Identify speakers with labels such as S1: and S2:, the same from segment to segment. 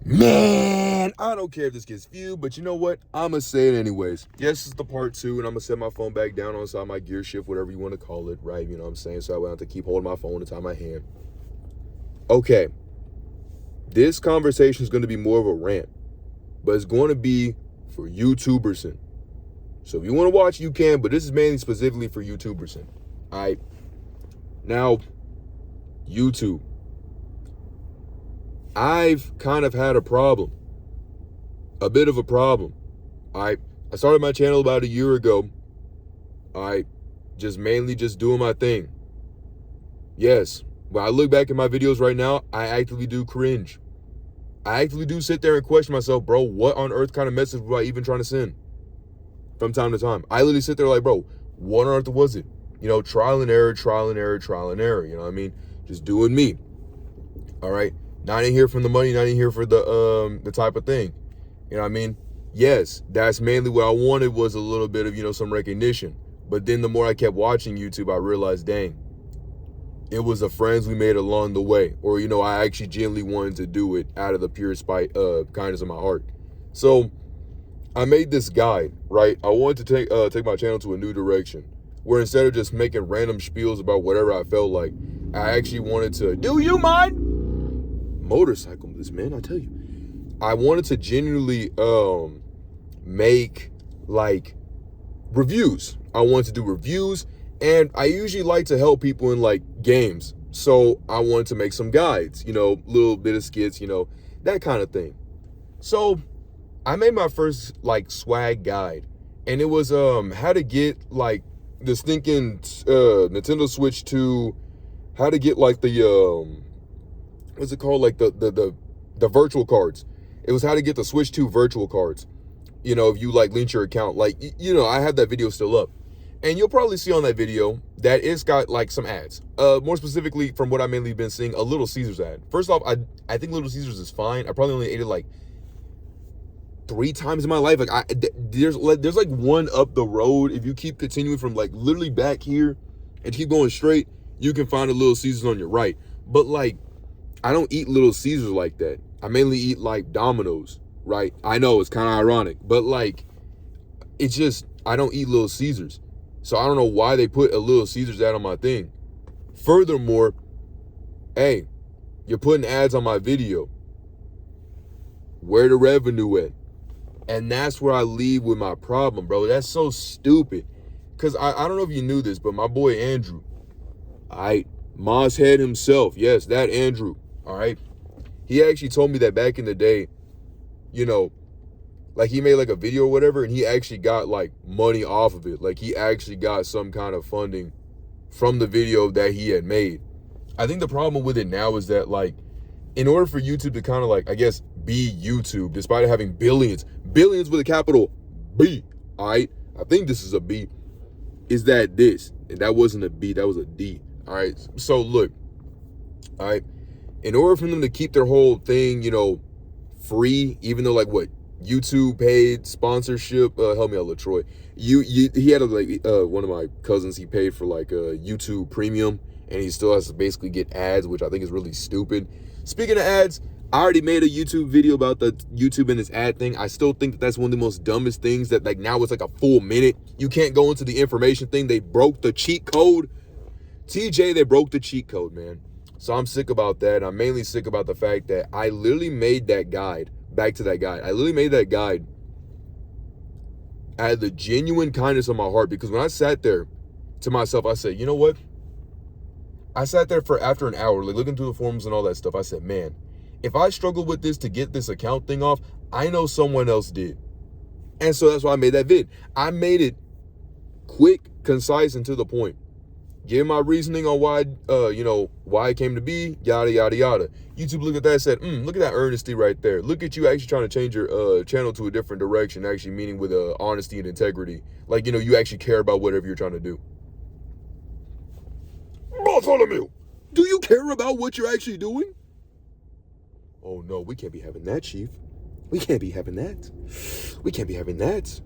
S1: Man, I don't care if this gets viewed, but you know what? I'm going to say it anyways. Yes, it's the part 2, and I'm going to set my phone back down on side my gear shift, whatever you want to call it, right? You know what I'm saying? So I won't have to keep holding my phone inside my hand. Okay. This conversation is going to be more of a rant, but it's going to be for YouTubers. So if you want to watch, you can, but this is mainly specifically for YouTubers. All right. Now, YouTube. I've kind of had a problem. A bit of a problem. I started my channel about a year ago. Mainly doing my thing. Yes, when I look back at my videos right now, I actively do cringe. I actively do sit there and question myself, bro, what on earth kind of message was I even trying to send? From time to time. I literally sit there like, bro, what on earth was it? You know, trial and error, you know what I mean? Just doing me. All right. Not in here for the money, not in here for the type of thing. You know what I mean? Yes, that's mainly what I wanted, was a little bit of, you know, some recognition. But then the more I kept watching YouTube, I realized, dang, it was the friends we made along the way. Or, you know, I actually genuinely wanted to do it out of the pure spite, kindness of my heart. So I made this guide, right? I wanted to take my channel to a new direction, where instead of just making random spiels about whatever I felt like, I actually wanted to, do you mind? Motorcycle this, man, I tell you. I wanted to genuinely make like reviews. I wanted to do reviews, and I usually like to help people in like games. So I wanted to make some guides, you know, little bit of skits, you know, that kind of thing. So I made my first like swag guide, and it was how to get like the stinking Nintendo Switch to, how to get like the what's it called? Like the virtual cards. It was how to get the Switch 2 virtual cards. You know, if you like link your account, like, you know, I have that video still up. And you'll probably see on that video that it's got like some ads. More specifically, from what I've mainly been seeing, a Little Caesars ad. First off, I think Little Caesars is fine. I probably only ate it like 3 times in my life. Like there's like one up the road. If you keep continuing from like literally back here and keep going straight, you can find a Little Caesars on your right. But like, I don't eat Little Caesars like that. I mainly eat like Domino's, right? I know it's kind of ironic, but like, it's just, I don't eat Little Caesars. So I don't know why they put a Little Caesars ad on my thing. Furthermore, hey, you're putting ads on my video. Where the revenue at? And that's where I leave with my problem, bro. That's so stupid. Because I don't know if you knew this, but my boy Andrew, all right, Moss Head himself, yes, that Andrew, all right, he actually told me that back in the day, you know, like he made like a video or whatever, and he actually got like money off of it. Like he actually got some kind of funding from the video that he had made. I think the problem with it now is that, like, in order for YouTube to kind of like, I guess, be YouTube, despite it having billions with a capital B, all right, I think this is a B, is that this, and that wasn't a B, that was a D, all right? So look, all right, in order for them to keep their whole thing, you know, free, even though like what, YouTube paid sponsorship, help me out, LaTroy, he had one of my cousins, he paid for like a YouTube premium, and he still has to basically get ads, which I think is really stupid. Speaking of ads, I already made a YouTube video about the YouTube and this ad thing. I still think that that's one of the most dumbest things, that like now it's like a full minute. You can't go into the information thing. They broke the cheat code. TJ, they broke the cheat code, man. So I'm sick about that. I'm mainly sick about the fact that I literally made that guide, back to that guide. I literally made that guide out of the genuine kindness of my heart, because when I sat there to myself, I said, you know what? I sat there for after an hour, like looking through the forums and all that stuff. I said, man, if I struggled with this to get this account thing off, I know someone else did. And so that's why I made that vid. I made it quick, concise, and to the point. Give my reasoning on why, you know, why it came to be, yada, yada, yada. YouTube looked at that and said, look at that earnesty right there. Look at you actually trying to change your channel to a different direction, actually meaning with honesty and integrity. Like, you know, you actually care about whatever you're trying to do. Bartholomew, do you care about what you're actually doing? Oh no, we can't be having that, Chief. We can't be having that. We can't be having that.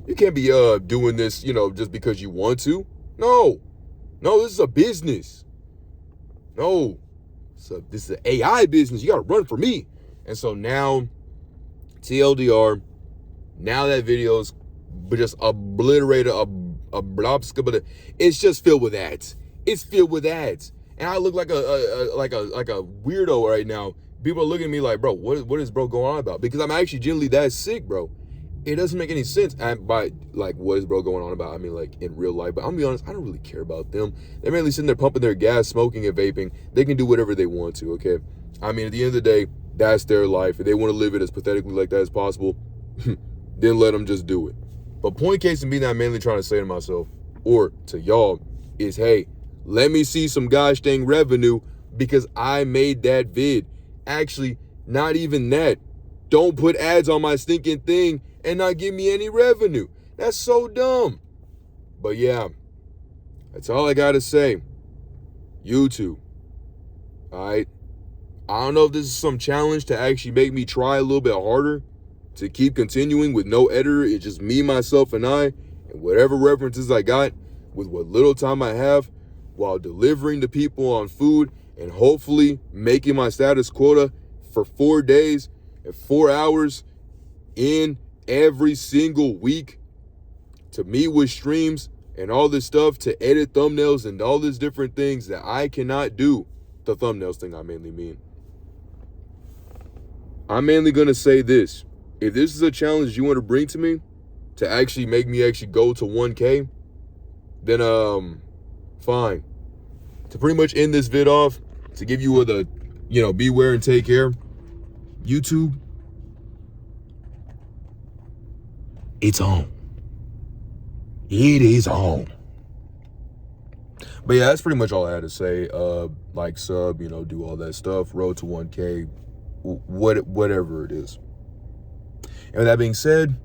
S1: You can't be doing this, you know, just because you want to. No, this is a business. No, this is an AI business. You gotta run for me. And so now, TLDR, now that video's just obliterated, it's just filled with ads. It's filled with ads. And I look like a weirdo right now. People are looking at me like, bro, what is bro going on about? Because I'm actually genuinely that sick, bro. It doesn't make any sense. And by like, what is bro going on about? I mean, like in real life. But I'm gonna be honest, I don't really care about them. They're mainly sitting there pumping their gas, smoking and vaping. They can do whatever they want to, okay? I mean, at the end of the day, that's their life. If they want to live it as pathetically like that as possible, then let them just do it. But point case in being that I'm mainly trying to say to myself, or to y'all, is, hey, let me see some gosh dang revenue because I made that vid. Actually, not even that. Don't put ads on my stinking thing and not give me any revenue. That's so dumb. But yeah, that's all I gotta say. YouTube. All right. I don't know if this is some challenge to actually make me try a little bit harder to keep continuing with no editor. It's just me, myself, and I, and whatever references I got with what little time I have while delivering to people on food and hopefully making my status quota for 4 days and 4 hours in every single week to meet with streams and all this stuff to edit thumbnails and all these different things that I cannot do. The thumbnails thing I mainly mean. I'm mainly going to say this. If this is a challenge you want to bring to me to actually make me actually go to 1K, then fine. To pretty much end this vid off, to give you the, beware and take care, YouTube, it's on. It is on. But yeah, that's pretty much all I had to say. Like, sub, do all that stuff. Road to 1K, whatever it is. And with that being said,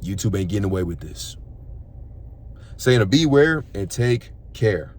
S1: YouTube ain't getting away with this. Saying a beware and take care.